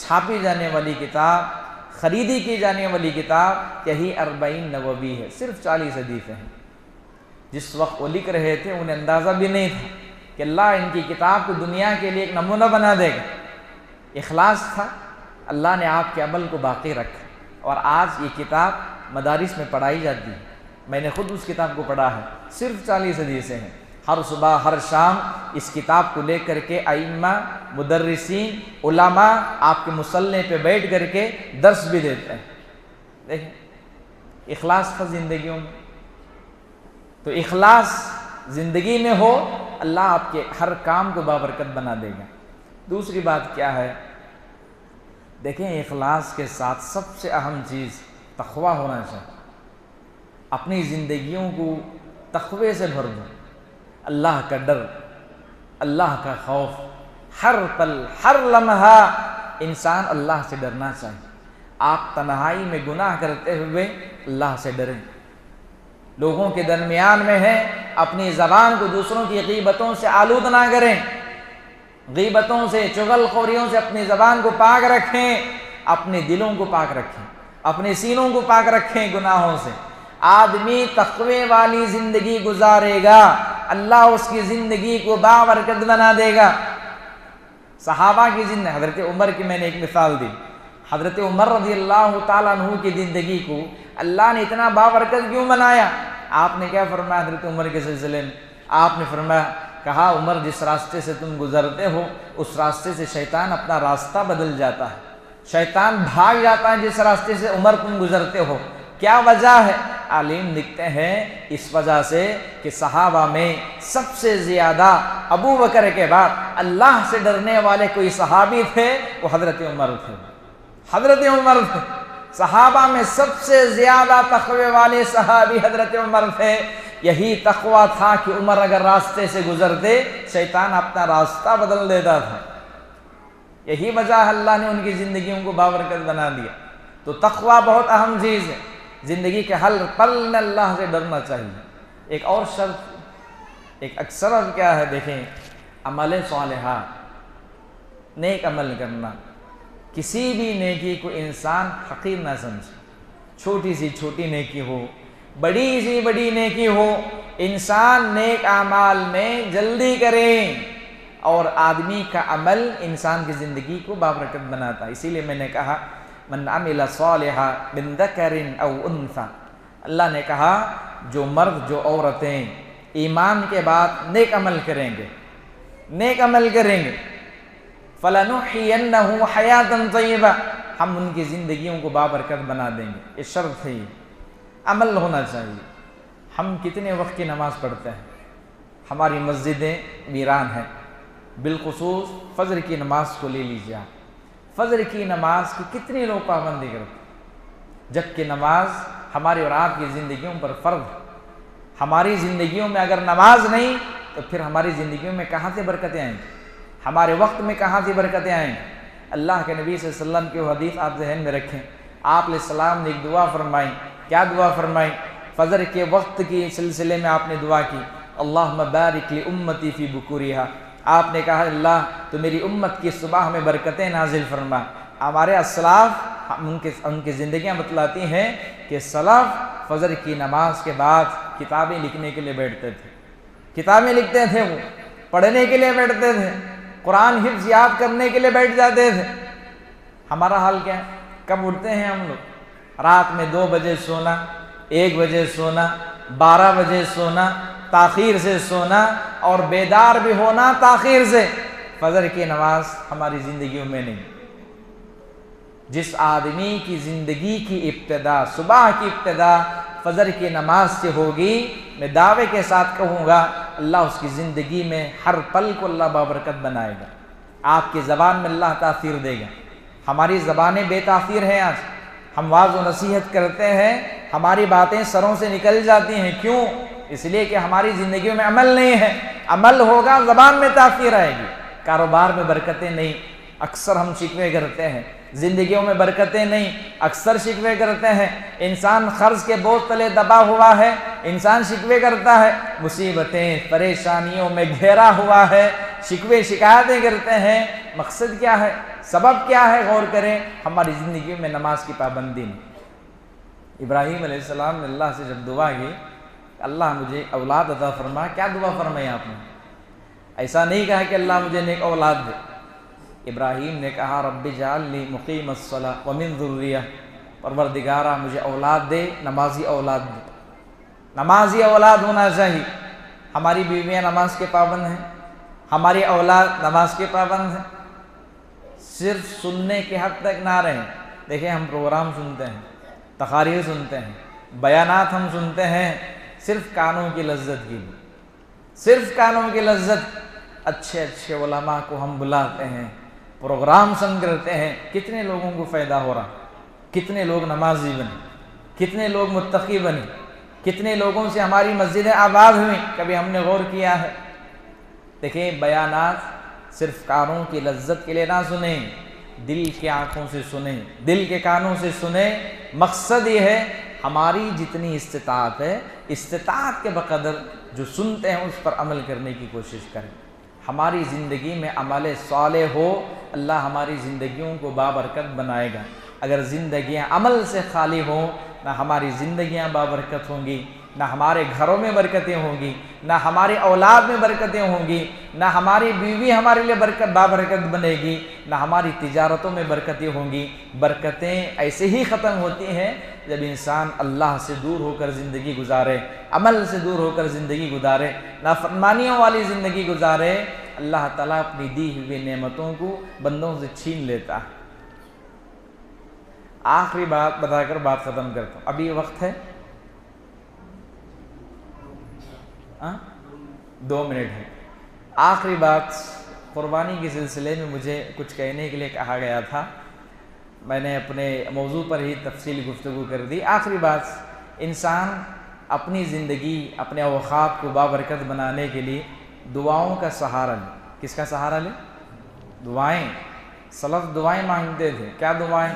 چھاپی جانے والی کتاب، خریدی کی جانے والی کتاب یہی 40 نووی ہے. صرف 40 حدیثیں ہیں. جس وقت وہ لکھ رہے تھے انہیں اندازہ بھی نہیں تھا کہ اللہ ان کی کتاب کو دنیا کے لیے ایک نمونہ بنا دے گا. اخلاص تھا، اللہ نے آپ کے عمل کو باقی رکھا، اور آج یہ کتاب مدارس میں پڑھائی جاتی ہے. میں نے خود اس کتاب کو پڑھا ہے. صرف 40 حدیثیں ہیں. ہر صبح ہر شام اس کتاب کو لے کر کے ائمہ، مدرسین، علماء آپ کے مصلی پہ بیٹھ کر کے درس بھی دیتے ہیں. دیکھیں اخلاص تھا زندگیوں میں. تو اخلاص زندگی میں ہو، اللہ آپ کے ہر کام کو بابرکت بنا دے گا. دوسری بات کیا ہے؟ دیکھیں اخلاص کے ساتھ سب سے اہم چیز تقویٰ ہونا چاہیے. اپنی زندگیوں کو تقوی سے بھر دو. اللہ کا ڈر، اللہ کا خوف، ہر پل ہر لمحہ انسان اللہ سے ڈرنا چاہیے. آپ تنہائی میں گناہ کرتے ہوئے اللہ سے ڈریں. لوگوں کے درمیان میں ہیں، اپنی زبان کو دوسروں کی غیبتوں سے آلود نہ کریں. غیبتوں سے، چغل خوریوں سے اپنی زبان کو پاک رکھیں. اپنے دلوں کو پاک رکھیں، اپنے سینوں کو پاک رکھیں گناہوں سے. آدمی تقوی والی زندگی گزارے گا، اللہ اس کی زندگی کو بابرکت بنا دے گا. صحابہ کی زندگی، حضرت عمر کی میں نے ایک مثال دی. حضرت عمر رضی اللہ تعالیٰ عنہ کی زندگی کو اللہ نے اتنا بابرکت کیوں بنایا؟ آپ نے کیا فرمایا حضرت عمر کے سلسلے میں؟ آپ نے فرمایا، کہا عمر جس راستے سے تم گزرتے ہو اس راستے سے شیطان اپنا راستہ بدل جاتا ہے. شیطان بھاگ جاتا ہے جس راستے سے عمر تم گزرتے ہو. کیا وجہ ہے؟ عالم لکھتے ہیں اس وجہ سے کہ صحابہ میں سب سے زیادہ ابو بکر کے بعد اللہ سے ڈرنے والے کوئی صحابی تھے، وہ حضرت عمر تھے. حضرت عمر تھے. صحابہ میں سب سے زیادہ تقوی والے صحابی حضرت عمر تھے. یہی تقوی تھا کہ عمر اگر راستے سے گزرتے شیطان اپنا راستہ بدل دیتا تھا. یہی وجہ اللہ نے ان کی زندگیوں کو بابرکت بنا دیا. تو تقوی بہت اہم چیز ہے. زندگی کے ہر پل میں اللہ سے ڈرنا چاہیے. ایک اور شرط، ایک اکثر کیا ہے؟ دیکھیں عمل صالحہ، نیک عمل کرنا. کسی بھی نیکی کو انسان حقیر نہ سمجھے. چھوٹی سی چھوٹی نیکی ہو، بڑی سی بڑی نیکی ہو، انسان نیک اعمال میں جلدی کریں. اور آدمی کا عمل انسان کی زندگی کو بابرکت بناتا ہے. اسی لیے میں نے کہا من عمل صالحا من ذکر او انثى. اللہ نے کہا جو مرد جو عورتیں ایمان کے بعد نیک عمل کریں گے، نیک عمل کریں گے، فَلَنُحْيِيَنَّهُ حَيَاةً طَيِّبَةً، ہم ان کی زندگیوں کو بابرکت بنا دیں گے. یہ شرط ہے، عمل ہونا چاہیے. ہم کتنے وقت کی نماز پڑھتے ہیں؟ ہماری مسجدیں ویران ہیں. بالخصوص فجر کی نماز کو لے لیجیے آپ. فجر کی نماز کی کتنے لوگ پابندی کرتے ہیں، جبکہ نماز ہماری اور آپ کی زندگیوں پر فرض ہے. ہماری زندگیوں میں اگر نماز نہیں تو پھر ہماری زندگیوں میں کہاں سے برکتیں آئیں گی؟ ہمارے وقت میں کہاں سے برکتیں آئیں گی؟ اللہ کے نبی صلی اللہ علیہ وسلم کی حدیث آپ ذہن میں رکھیں. آپ علیہ السلام نے ایک دعا فرمائی کیا دعا فرمائی؟ فجر کے وقت کے سلسلے میں آپ نے دعا کی، اللہم بارک لی امتی فی بکوریہا، آپ نے کہا اللہ تو میری امت کی صبح میں برکتیں نازل فرما۔ ہمارے اسلاف ان کی زندگیاں بتلاتی ہیں کہ سلف فجر کی نماز کے بعد کتابیں لکھنے کے لیے بیٹھتے تھے، کتابیں لکھتے تھے، وہ پڑھنے کے لیے بیٹھتے تھے، قرآن حفظ یاد کرنے کے لیے بیٹھ جاتے تھے۔ ہمارا حال کیا ہے؟ کب اٹھتے ہیں ہم لوگ؟ رات میں 2 بجے سونا، 1 بجے سونا، 12 بجے سونا، تاخیر سے سونا اور بیدار بھی ہونا تاخیر سے۔ فجر کی نماز ہماری زندگیوں میں نہیں۔ جس آدمی کی زندگی کی ابتدا، صبح کی ابتدا فجر کی نماز سے ہوگی، میں دعوے کے ساتھ کہوں گا اللہ اس کی زندگی میں ہر پل کو اللہ بابرکت بنائے گا۔ آپ کی زبان میں اللہ تاثیر دے گا۔ ہماری زبانیں بے تاثیر ہیں، آج ہم واعظ و نصیحت کرتے ہیں، ہماری باتیں سروں سے نکل جاتی ہیں، کیوں؟ اس لیے کہ ہماری زندگیوں میں عمل نہیں ہے۔ عمل ہوگا زبان میں تاثیر آئے گی۔ کاروبار میں برکتیں نہیں، اکثر ہم شکوے کرتے ہیں۔ زندگیوں میں برکتیں نہیں، اکثر شکوے کرتے ہیں۔ انسان قرض کے بوجھ تلے دبا ہوا ہے، انسان شکوے کرتا ہے۔ مصیبتیں پریشانیوں میں گھیرا ہوا ہے، شکوے شکایتیں کرتے ہیں۔ مقصد کیا ہے؟ سبب کیا ہے؟ غور کریں۔ ہماری زندگیوں میں نماز کی پابندی نہیں۔ ابراہیم علیہ السلام نے اللہ سے جب دعا کی اللہ مجھے اولاد عطا فرما، کیا دعا فرمائی آپ نے؟ ایسا نہیں کہا کہ اللہ مجھے نیک اولاد دے۔ ابراہیم نے کہا رب اجعلنی مقیم الصلاۃ ومن ذریہ، پروردگارا مجھے اولاد دے، نمازی اولاد دے۔ نمازی اولاد ہونا چاہیے۔ ہماری بیویاں نماز کے پابند ہیں، ہماری اولاد نماز کے پابند ہیں۔ صرف سننے کے حد تک نہ رہیں۔ دیکھیں ہم پروگرام سنتے ہیں، تقاریر سنتے ہیں، بیانات ہم سنتے ہیں صرف کانوں کی لذت کے لیے، صرف کانوں کی لذت۔ اچھے اچھے علماء کو ہم بلاتے ہیں، پروگرام سن کرتے ہیں، کتنے لوگوں کو فائدہ ہو رہا، کتنے لوگ نمازی بنے، کتنے لوگ متقی بنے، کتنے لوگوں سے ہماری مسجدیں آباد ہوئیں، کبھی ہم نے غور کیا ہے؟ دیکھیں بیانات صرف کانوں کی لذت کے لیے نہ سنیں، دل کی آنکھوں سے سنیں، دل کے کانوں سے سنیں۔ مقصد یہ ہے ہماری جتنی استطاعت ہے، استطاعت کے بقدر جو سنتے ہیں اس پر عمل کرنے کی کوشش کریں۔ ہماری زندگی میں عمل صالح ہو، اللہ ہماری زندگیوں کو بابرکت بنائے گا۔ اگر زندگیاں عمل سے خالی ہوں، نہ ہماری زندگیاں بابرکت ہوں گی، نہ ہمارے گھروں میں برکتیں ہوں گی، نہ ہماری اولاد میں برکتیں ہوں گی، نہ ہماری بیوی ہمارے لیے بابرکت بنے گی، نہ ہماری تجارتوں میں برکتیں ہوں گی۔ برکتیں ایسے ہی ختم ہوتی ہیں جب انسان اللہ سے دور ہو کر زندگی گزارے، عمل سے دور ہو کر زندگی گزارے، نافرمانیوں والی زندگی گزارے۔ اللہ تعالیٰ اپنی دی ہوئی نعمتوں کو بندوں سے چھین لیتا ہے۔ آخری بات بتا کر بات ختم کرتا ہوں، ابھی وقت ہے 2 منٹ ہے۔ آخری بات، قربانی کے سلسلے میں مجھے کچھ کہنے کے لیے کہا گیا تھا، میں نے اپنے موضوع پر ہی تفصیلی گفتگو کر دی۔ آخری بات، انسان اپنی زندگی، اپنے اوقات کو بابرکت بنانے کے لیے دعاؤں کا سہارا لے۔ کس کا سہارا لے؟ دعائیں۔ سلف دعائیں مانگتے تھے۔ کیا دعائیں؟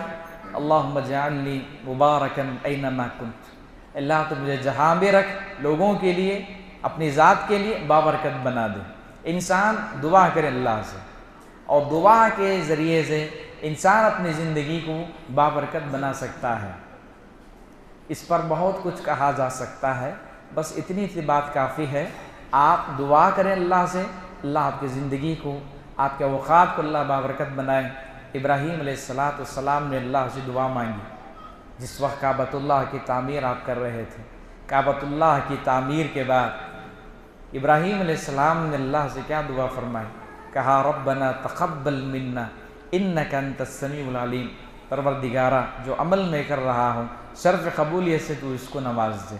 اللہم اجعلنی مبارکن اینما کنت، اللہ تو مجھے جہاں بھی رکھ، لوگوں کے لیے، اپنی ذات کے لیے بابرکت بنا دے۔ انسان دعا کرے اللہ سے، اور دعا کے ذریعے سے انسان اپنی زندگی کو بابرکت بنا سکتا ہے۔ اس پر بہت کچھ کہا جا سکتا ہے، بس اتنی سی بات کافی ہے۔ آپ دعا کریں اللہ سے، اللہ آپ کی زندگی کو، آپ کے اوقات کو اللہ بابرکت بنائے۔ ابراہیم علیہ السلام نے اللہ سے دعا مانگی جس وقت کعبۃ اللہ کی تعمیر آپ کر رہے تھے۔ کعبۃ اللہ کی تعمیر کے بعد ابراہیم علیہ السلام نے اللہ سے کیا دعا فرمائی؟ کہا ربنا تقبل منا انک انت السمیع العلیم، پروردگارا جو عمل میں کر رہا ہوں شرف قبولیت سے تو اس کو نواز دے۔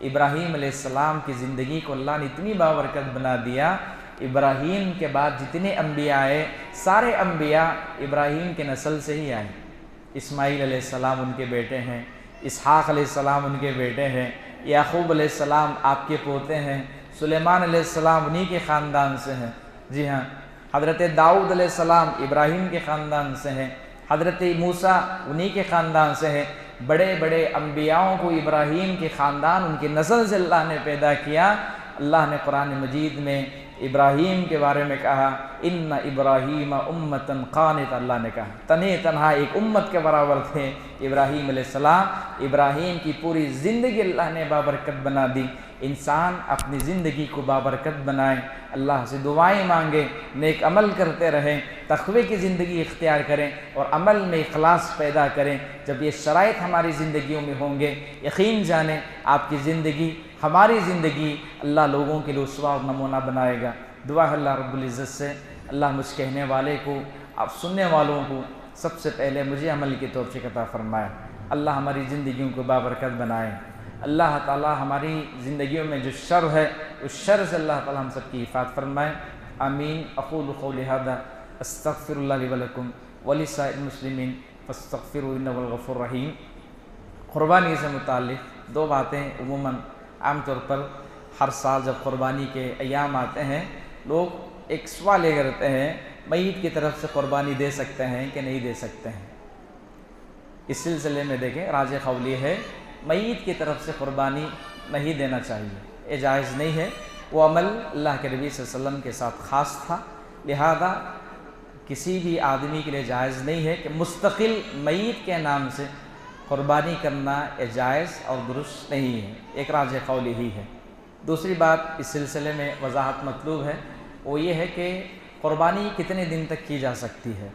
ابراہیم علیہ السلام کی زندگی کو اللہ نے اتنی بابرکت بنا دیا، ابراہیم کے بعد جتنے انبیاء آئے سارے انبیاء ابراہیم کے نسل سے ہی آئے۔ اسماعیل علیہ السلام ان کے بیٹے ہیں، اسحاق علیہ السلام ان کے بیٹے ہیں، یعقوب علیہ السلام آپ کے پوتے ہیں، سلیمان علیہ السلام انہی کے خاندان سے ہیں۔ جی ہاں، حضرت داؤد علیہ السلام ابراہیم کے خاندان سے ہیں، حضرت موسیٰ انہی کے خاندان سے ہیں۔ بڑے بڑے انبیاؤں کو ابراہیم کے خاندان ان کی نسل سے اللہ نے پیدا کیا۔ اللہ نے قرآن مجید میں ابراہیم کے بارے میں کہا ان ابراہیم امتن قانت، اللہ نے کہا تنہے تنہا ایک امت کے برابر تھے ابراہیم علیہ السلام۔ ابراہیم کی پوری زندگی اللہ نے بابرکت بنا دی۔ انسان اپنی زندگی کو بابرکت بنائے، اللہ سے دعائیں مانگے، نیک عمل کرتے رہیں، تقوی کی زندگی اختیار کریں اور عمل میں اخلاص پیدا کریں۔ جب یہ شرائط ہماری زندگیوں میں ہوں گے، یقین جانیں آپ کی زندگی، ہماری زندگی اللہ لوگوں کے لیے اسوہ اور نمونہ بنائے گا۔ دعا ہے اللہ رب العزت سے اللہ مجھ کہنے والے کو، آپ سننے والوں کو سب سے پہلے مجھے عمل کی توفیق عطا فرمائے۔ اللہ ہماری زندگیوں کو بابرکت بنائے۔ اللہ تعالی ہماری زندگیوں میں جو شر ہے اس شر سے اللہ تعالی ہم سب کی حفاظت فرمائے۔ آمین۔ اقول قولی ھذا استغفر اللہ لی ولکم ولسائر المسلمین فاستغفروا انہ هو الغفور الرحیم۔ قربانی سے متعلق دو باتیں عموماً عام طور پر ہر سال جب قربانی کے ایام آتے ہیں لوگ ایک سوال یہ کرتے ہیں میت کی طرف سے قربانی دے سکتے ہیں کہ نہیں دے سکتے ہیں۔ اس سلسلے میں دیکھیں راجح قول یہ ہے میت کی طرف سے قربانی نہیں دینا چاہیے، یہ جائز نہیں ہے۔ وہ عمل اللہ کے نبی صلی اللہ علیہ وسلم کے ساتھ خاص تھا، لہذا کسی بھی آدمی کے لیے جائز نہیں ہے کہ مستقل میت کے نام سے قربانی کرنا یہ جائز اور درست نہیں ہے، ایک راجح قول یہی ہے۔ دوسری بات اس سلسلے میں وضاحت مطلوب ہے، وہ یہ ہے کہ قربانی کتنے دن تک کی جا سکتی ہے؟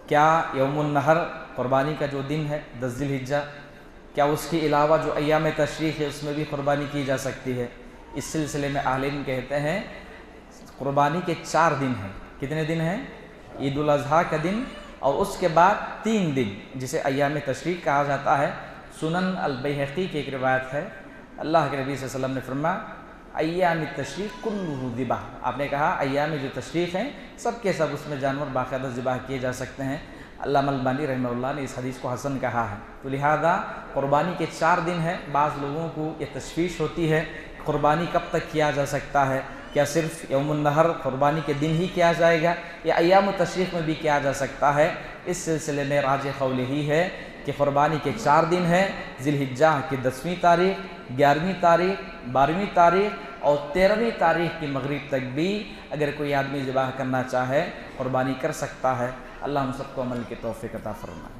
کیا یوم النحر قربانی کا جو دن ہے 10 ذی الحجہ، کیا اس کے علاوہ جو ایام تشریق ہے اس میں بھی قربانی کی جا سکتی ہے؟ اس سلسلے میں اہل علم کہتے ہیں قربانی کے 4 دن ہیں۔ کتنے دن ہیں؟ عید الاضحیٰ کا دن اور اس کے بعد 3 دن جسے ایام تشریق کہا جاتا ہے۔ سنن البیہقی کی ایک روایت ہے، اللہ کے نبی صلی اللہ علیہ وسلم نے فرمایا ایام التشریق کلہ ذبح، آپ نے کہا ایام جو تشریق ہیں سب کے سب اس میں جانور باقاعدہ ذبح کیے جا سکتے ہیں۔ علامہ البانی رحمہ اللہ نے اس حدیث کو حسن کہا ہے۔ تو لہذا قربانی کے 4 دن ہیں۔ بعض لوگوں کو یہ تشویش ہوتی ہے قربانی کب تک کیا جا سکتا ہے، کیا صرف یوم النحر قربانی کے دن ہی کیا جائے گا یا ایام التشریق میں بھی کیا جا سکتا ہے؟ اس سلسلے میں راجح قول یہی ہے کہ قربانی کے 4 دن ہیں، ذی الحجہ کی 10ویں تاریخ، 11ویں تاریخ، 12ویں تاریخ اور 13ویں تاریخ کی مغرب تک بھی اگر کوئی آدمی ذبح کرنا چاہے قربانی کر سکتا ہے۔ اللہ ہم سب کو عمل کی توفیق عطا فرمائے۔